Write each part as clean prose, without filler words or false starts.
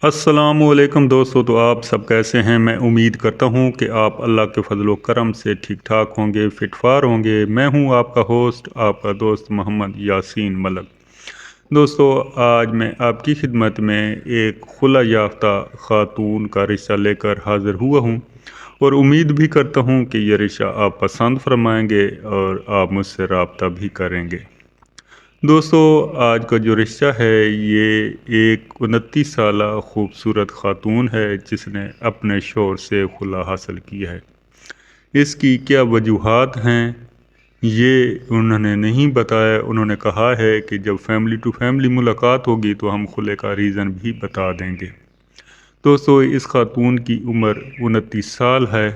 अस्सलाम वालेकुम दोस्तों। तो आप सब कैसे हैं? मैं उम्मीद करता हूं कि आप अल्लाह के फजल व करम से ठीक ठाक होंगे, फिटफार होंगे। मैं हूं आपका होस्ट, आपका दोस्त मोहम्मद यासीन मलक। दोस्तों, आज मैं आपकी खिदमत में एक खुला याफ्ता ख़ातून का रिश्ता लेकर हाज़िर हुआ हूं और उम्मीद भी करता हूं कि यह रिश्ता आप पसंद फरमाएंगे और आप मुझसे रब्ता भी करेंगे। दोस्तों, आज का जो रिश्ता है ये एक 29 साला खूबसूरत ख़ातून है जिसने अपने शौहर से खुला हासिल किया है। इसकी क्या वजूहात हैं ये उन्होंने नहीं बताया। उन्होंने कहा है कि जब फैमिली टू फैमिली मुलाकात होगी तो हम खुले का रीज़न भी बता देंगे। दोस्तों, इस ख़ातून की उम्र 29 साल है,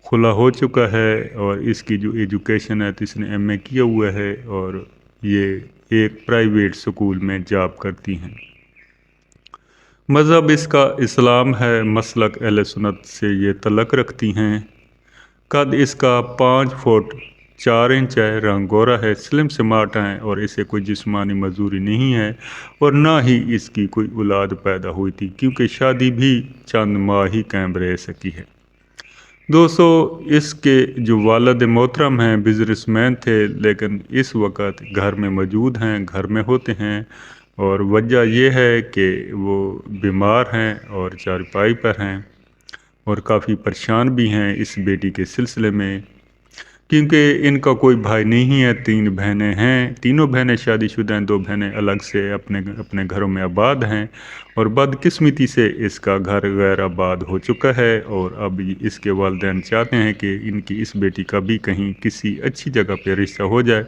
खुला हो चुका है और इसकी जो एजुकेशन है तो इसने एमए किया हुआ है और ये एक प्राइवेट स्कूल में जॉब करती हैं। मज़हब इसका इस्लाम है। मसलक अहले सुन्नत से ये तल्लुक़ रखती हैं। कद इसका 5 फुट 4 इंच है, रंग गोरा है, स्लिम स्मार्ट है और इसे कोई जिस्मानी मजदूरी नहीं है और ना ही इसकी कोई औलाद पैदा हुई थी क्योंकि शादी भी चंद माह ही कायम रह सकी है। दोस्तों, इसके जो वालिद मोहतरम हैं बिजनेसमैन थे लेकिन इस वक्त घर में मौजूद हैं, घर में होते हैं और वजह यह है कि वो बीमार हैं और चारपाई पर हैं और काफ़ी परेशान भी हैं इस बेटी के सिलसिले में क्योंकि इनका कोई भाई नहीं है। 3 बहनें हैं, तीनों बहनें शादीशुदा हैं, 2 बहनें अलग से अपने अपने घरों में आबाद हैं और बदकिस्मती से इसका घर गैर आबाद हो चुका है और अब इसके वालिदैन चाहते हैं कि इनकी इस बेटी का भी कहीं किसी अच्छी जगह पे रिश्ता हो जाए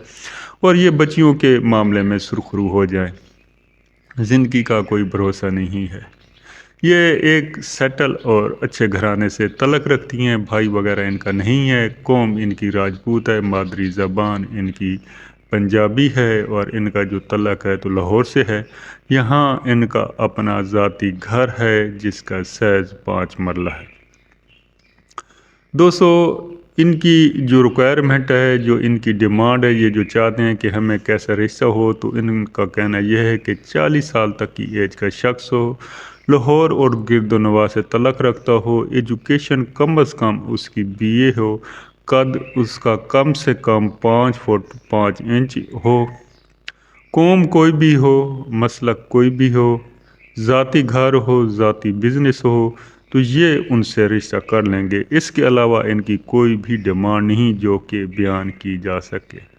और ये बच्चियों के मामले में सुरखरू हो जाए। ज़िंदगी का कोई भरोसा नहीं है। ये एक सेटल और अच्छे घराने से तलक रखती हैं, भाई वगैरह इनका नहीं है। कौम इनकी राजपूत है, मादरी ज़बान इनकी पंजाबी है और इनका जो तलक है तो लाहौर से है। यहाँ इनका अपना ज़ाती घर है जिसका सैज़ 5 मरला है। दोस्तों, इनकी जो रिक्वायरमेंट है, जो इनकी डिमांड है, ये जो चाहते हैं कि हमें कैसा रिश्ता हो, तो इनका कहना यह है कि 40 साल तक की एज का शख्स हो, लाहौर और गिरदोनवा से तलक रखता हो, एजुकेशन कम अज़ कम उसकी बीए हो, कद उसका कम से कम 5 फुट 5 इंच हो, कौम कोई भी हो, मसलक कोई भी हो, ज़ाती घर हो, ज़ाती बिज़नेस हो, तो ये उनसे रिश्ता कर लेंगे। इसके अलावा इनकी कोई भी डिमांड नहीं जो कि बयान की जा सके।